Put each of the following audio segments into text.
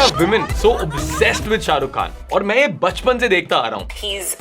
are women so obsessed with Shah Rukh Khan? और मैं ये बचपन से देखता आ रहा हूँ. He's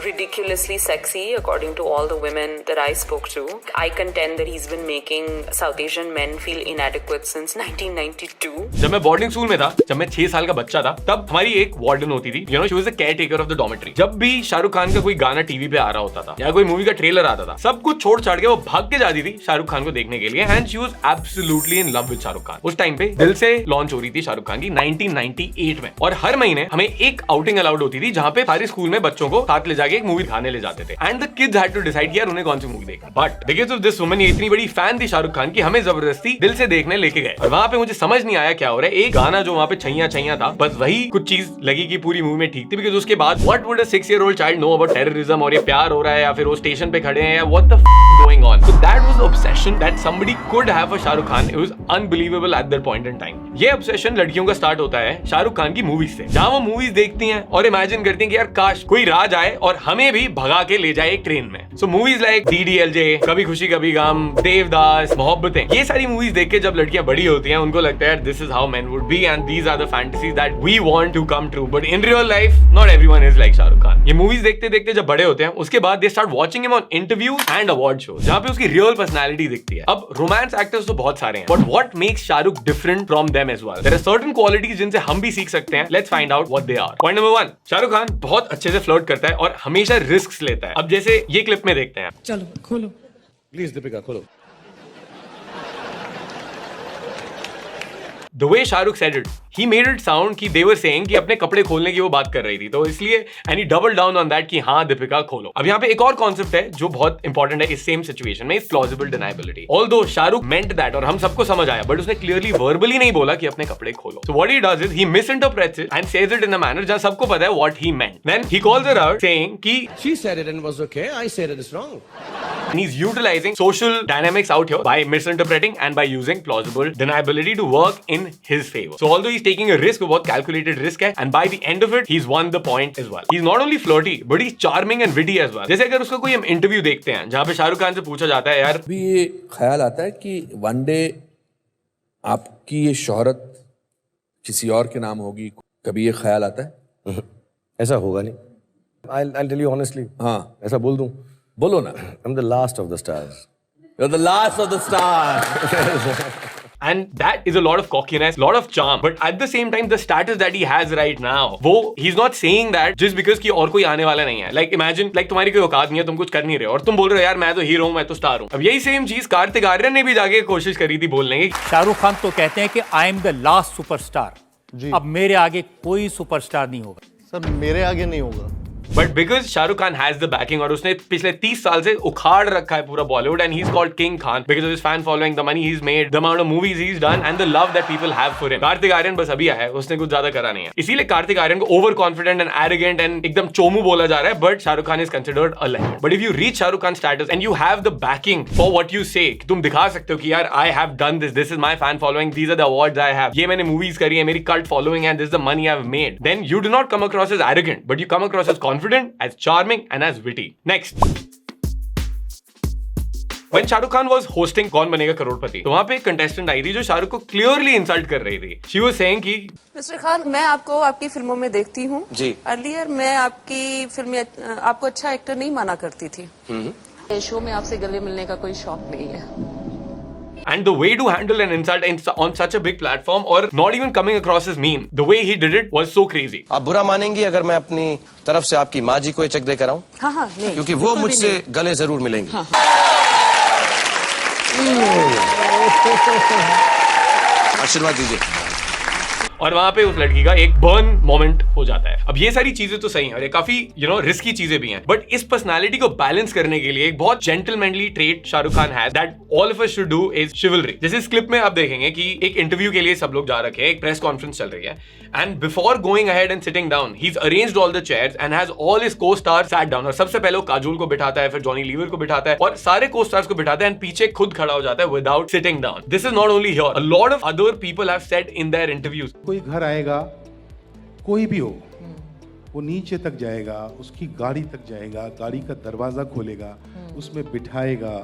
ridiculously sexy according to all the women that I spoke to. I contend that he's been making South Asian men feel inadequate since 1992. जब मैं बोर्डिंग स्कूल में था, जब मैं 6 साल का बच्चा था, तब हमारी एक वार्डन होती थी. You know, she was the caretaker of the dormitory. जब भी शाहरुख खान का कोई गाना टीवी पे आ रहा होता था या कोई मूवी का ट्रेलर आता था, सब कुछ छोड़ छाड़ के वो भाग के जाती थी शाहरुख खान को देखने के लिए. And she was absolutely in love with Shahrukh Khan. उस टाइम पे दिल से लॉन्च हो रही थी शाहरुख खान की 1998 में. और हर महीने हमें एक आउटिंग अलाउड होती थी जहां पे सारे स्कूल में बच्चों को साथ ले जाके एक मूवी दिखाने ले जाते थे. And the kids had to decide यार उन्हें कौन सी मूवी देखना. But because of this woman, ये इतनी बड़ी फैन थी शाहरुख खान की, हमें जबरदस्ती दिल से देखने लेके गए. और वहां पे मुझे समझ नहीं आया क्या हो रहा है. एक गाना जो वहां पे छैया छैया था, बस वही कुछ चीज लगी कि पूरी मूवी में ठीक थी. बिकॉज़ उसके बाद what would a 6-year-old child know about terrorism, और ये प्यार हो रहा है या फिर वो स्टेशन पे खड़े हैं या what the going on. So that was obsession that somebody could have for Shahrukh Khan. It was unbelievable at that point in time. ये ऑब्सेशन लड़कियों का स्टार्ट होता है शाहरुख खान की मूवीज से, जहां वो मूवीज देखती हैं और इमेजिन करती हैं कि यार काश कोई राज आए और हमें भी भगा के ले जाए एक ट्रेन में. सो मूवीज लाइक DDLJ, कभी खुशी कभी गम, देवदास, मोहब्बतें, ये सारी मूवीज देख के जब लड़कियां बड़ी होती हैं उनको लगता है this is how men would be and these are the fantasies that we want to come true. But in real life not everyone is like Shahrukh Khan. ये मूवीज देखते देखते जब बड़े होते हैं उसके बाद they start watching him on interviews and award show, जहां पे उसकी रियल पर्सनालिटी दिखती है. अब रोमांस एक्टर्स तो बहुत सारे हैं, but what makes Shahrukh different from them as well? There are certain qualities जिनसे हम भी सीख सकते हैं. Let's find out what they are. Point number 1, Shahrukh Khan बहुत अच्छे से फ्लर्ट करता है और हमेशा रिस्क लेता है. अब जैसे ये क्लिप में देखते हैं. चलो खोलो प्लीज दीपिका खोलो. The way Shahrukh said it, he made it sound कि they were saying कि अपने कपड़े खोलने की वो बात कर रही थी, तो इसलिए and he doubled down on that कि हाँ दीपिका खोलो. अब यहाँ पे एक और कॉन्सेप्ट है जो बहुत इंपॉर्टेंट है इस सेम सिचुएशन में, plausible deniability. Although Shahrukh meant that और हम सबको समझ आया, बट उसने clearly verbally नहीं बोला कि अपने कपड़े खोलो. So what he does is he misinterprets it and says it in a manner जहाँ सबको पता है what he meant. Then he calls her out saying कि She said it and was okay. I said it is wrong. and he's utilizing social dynamics out here by misinterpreting and by using plausible deniability to work in his favor. So although he's taking a risk, बहुत calculated risk है, and by the end of it, he's won the point as well. He's not only flirty, but he's charming and witty as well. जैसे अगर उसका कोई हम interview देखते हैं जहाँ पे शाहरुख खान से पूछा जाता है यार भी ये ख्याल आता है कि वन डे आपकी ये शोहरत किसी और के नाम होगी, कभी ये ख्याल आता है? ऐसा होगा नहीं. I'll tell you honestly. हाँ, ऐसा बोल दूं. बोलो ना. I'm the last of the stars. You're the last of the stars. and that is a lot of cockiness, lot of charm, but at the same time the status that he has right now, वो he's not saying that just because कि और कोई आने वाला नहीं है. Like imagine like तुम्हारी कोई औकात नहीं है, तुम कुछ कर नहीं रहे हो और तुम बोल रहे हो यार मैं तो हीरो हूँ, मैं तो स्टार हूँ. अब यही सेम चीज कार्तिक आर्यन ने भी जाके कोशिश करी थी बोलने की. शाहरुख खान तो कहते हैं कि I am the last superstar. अब मेरे आगे कोई सुपरस्टार नहीं होगा. सर मेरे आगे नहीं होगा. But because Shahrukh Khan has the backing और उसने पिछले 30 साल से उखाड़ रखा है पूरा Bollywood, and he's called King Khan because of his fan following, the money he's made, the amount of movies he's done, and the love that people have for him. Kartik Aaryan बस अभी आया है, उसने कुछ ज्यादा करा नहीं है, इसीलिए कार्तिक आर्यन को over confident and arrogant and एकदम चोमू बोला जा रहा है. But Shahrukh Khan is considered a legend. But if you reach Shahrukh Khan status and you have the backing for what you say, तुम दिखा सकते हो कि यार I have done this, this is my fan following, these are the awards I have, ये मैंने movies करी है, मेरी cult following and this is the money I have made, then you do not come across as arrogant, but you come across as confident, as charming and as witty. Next. When Shahrukh Khan was hosting कौन बनेगा करोड़पति, तो वहां पे एक contestant आई थी जो शाहरुख को clearly insult कर रही थी. She was saying कि मिस्टर खान, मैं आपको आपकी फिल्मों में देखती हूँ जी. अर्लियर मैं आपकी फिल्में आपको अच्छा एक्टर नहीं माना करती थी. शो में आपसे गले मिलने का कोई शौक नहीं है. And the way to handle an insult on such a big platform or not even coming across as mean, the way he did it was so crazy. आप बुरा मानेंगी अगर मैं अपनी तरफ से आपकी माँ जी को ये चेक देकर आऊं? हाँ हाँ नहीं, क्योंकि वो मुझसे गले जरूर मिलेंगे. हाँ. आशीर्वाद दीजिए. और वहां पे उस लड़की का एक बर्न मोमेंट हो जाता है. अब ये सारी चीजें तो सही हैं और ये काफी रिस्की चीजें भी हैं, बट इस पर्सनालिटी को बैलेंस करने के लिए एक बहुत gentlemanly trait Shahrukh Khan has that all of us should do is शिवलरी. जैसे इस क्लिप में आप देखेंगे कि एक इंटरव्यू के लिए सब लोग जा रखे हैं, एक प्रेस कॉन्फ्रेंस चल रही है, and before going ahead and sitting down he arranged all the chairs and has all his को स्टार सैट डाउन. और सबसे पहले वो काजोल को बिठाता है, फिर जॉनी लीवर को बिठाता है और सारे को स्टार्स को बिठाता है एंड पीछे खुद खड़ा हो जाता है without sitting down. This is not only here, a lot of other people have said in their interviews. कोई घर आएगा, कोई भी हो, वो नीचे तक जाएगा, उसकी गाड़ी तक जाएगा, गाड़ी का दरवाजा खोलेगा, उसमें बिठाएगा,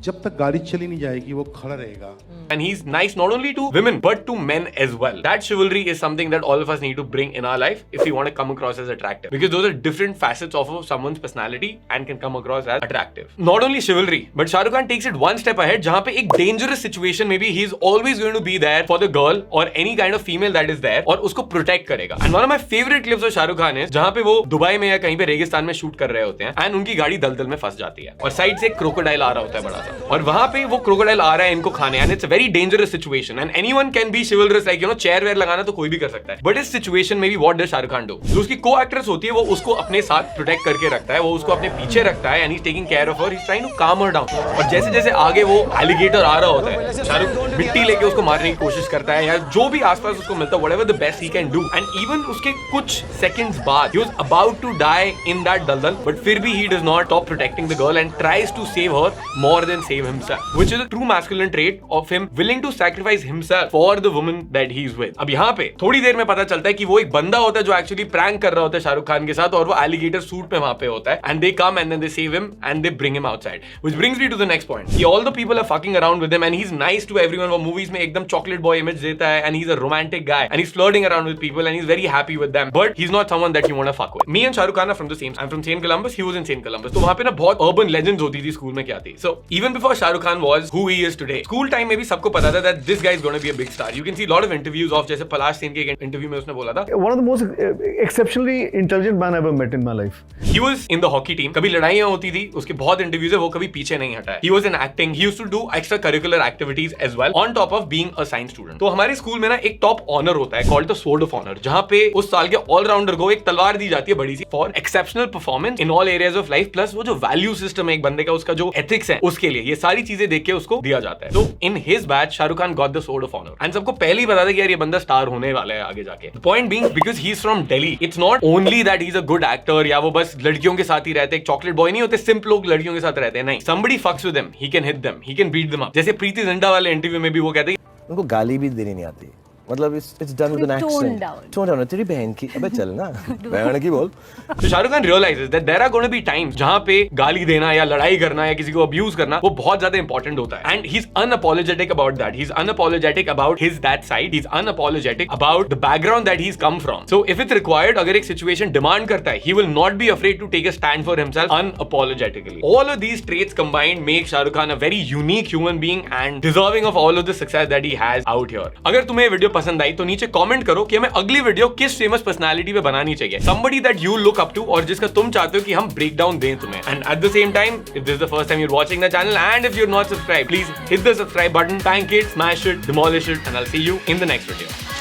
जब तक गाड़ी चली नहीं जाएगी वो खड़ा रहेगा. And he's nice not only to women but to men as well. That chivalry is something that all of us need to bring in our life if we want to come across as attractive. Because those are different facets of someone's personality and can come across as attractive. Not only chivalry, but Shah Rukh Khan takes it one step ahead. जहाँ पे एक dangerous situation maybe he's always going to be there for the girl or any kind of female that is there और उसको protect करेगा. And one of my favorite clips of Shah Rukh Khan is जहाँ पे वो Dubai में या कहीं पे रेगिस्तान में शूट कर रहे होते हैं and उनकी गाड़ी दलदल में फंस जाती है और साइड से एक crocodile आ रहा होता है बड़ा सा और वहाँ पे वो crocodile आ रहा है इनको खाने and it's a very dangerous situation. And anyone can be chivalrous, like chair वेयर लगाना तो कोई भी कर सकता है. But इस सिचुएशन में भी what does Shahrukh Khan do? जो उसकी को एक्ट्रेस होती है वो उसको अपने साथ प्रोटेक्ट करके रखता है, वो उसको अपने पीछे रखता है and he's taking care of her, he's trying to calm her down. और जैसे जैसे आगे वो एलिगेटर आ रहा होता है शाहरुख मिट्टी लेके उसको मारने की कोशिश करता है या जो भी आसपास उसको मिलता है whatever the best he can do. And even उसके कुछ seconds बाद he was about to die in that दलदल but फिर भी he does not stop protecting the girl and tries to save her more than save himself, which is a true masculine trait of him willing to sacrifice himself for the woman that he is with. अब यहाँ पे थोड़ी देर में पता चलता है कि वो एक बंदा होता है जो एक्चुअली प्रैंक कर रहा होता है शाहरुख खान के साथ और वो एलिगेटर सूट में वहां पे होता है and they come and then they save him and they bring him outside, which brings me to the next point. All the people are fucking around with him and he's nice to everyone. वो movies में एकदम chocolate boy image देता है and he's a romantic guy and he's flirting around with people and he's very happy with them, but he's not someone that you want to fuck with. Me and Shah Rukh Khan are from the same. I'm from St. Columbus. He was in St. Columbus. तो वहां पे ना बहुत urban legends होती थी school में क्या थी. So even before Shah Rukh Khan was who he is today, school time में भी सबको पता था that this guy is going to be a big star. You can see a lot of interviews of जैसे पलाश सेन के एक interview में उसने बोला था one of the most exceptionally intelligent man I've ever met in my life. He was in the hockey team. कभी लड़ाइयाँ होती थी उसके बहुत इंटरव्यूज है वो कभी पीछे नहीं हटा है. He was in acting. He used to do extra curricular activities as well on top of being a science student. तो हमारे स्कूल में ना एक टॉप ऑनर होता है called the Sword of Honor जहाँ पे उस साल के ऑलराउंडर को एक तलवार दी जाती है बड़ी सी for exceptional performance in all areas of life plus वो जो वैल्यू सिस्टम है एक बंदे का उसका जो एथिक्स है उसके लिए ये सारी चीजें देख के उसको दिया जाता है. तो in his batch Shahrukh Khan got the Sword of Honor and सबको पहले ही बता था कि यार ये बंदा स्टार होने वाला है आगे जाके. The point being because he's from Delhi, it's not only that he's a good actor या वो बस लड़कियों के साथ ही रहते हैं, चॉकलेट बॉय नहीं होते, सिंपल लोग लड़कियों के साथ रहते हैं, नहीं. Somebody fucks with him, he can hit them, he can beat them up. जैसे प्रीति जिंटा वाले इंटरव्यू में भी वो कहते हैं उनको गाली भी देनी नहीं आती. मतलब it's done with an accent. Tone down. तेरी बहन की अबे चल ना बहन की बोल. तो Shahrukh Khan realizes that there are going to be times जहां पे गाली देना या लड़ाई करना या किसी को अब्यूज करना वो बहुत ज्यादा इंपॉर्टेंट होता है. And he's unapologetic about that. He's unapologetic about his that side. He's unapologetic about the background that he's come from. So if it's required, अगर एक situation demand करता है, he will not be afraid to take a stand for himself unapologetically. All of these traits combined make Shahrukh Khan a very unique human being and deserving of all of the success that he has out here. अगर तुम्हें video पसंद आई तो नीचे comment करो कि हमें अगली video किस फेमस पर्सनालिटी पे बनानी चाहिए. Somebody that you look up to और जिसका तुम चाहते हो कि हम ब्रेक डाउन दें तुम्हें. And at the same time, if this is the first time you're watching the channel and if you're not subscribed, please hit the subscribe button, tank it, smash it, demolish it, and I'll see you in the next video.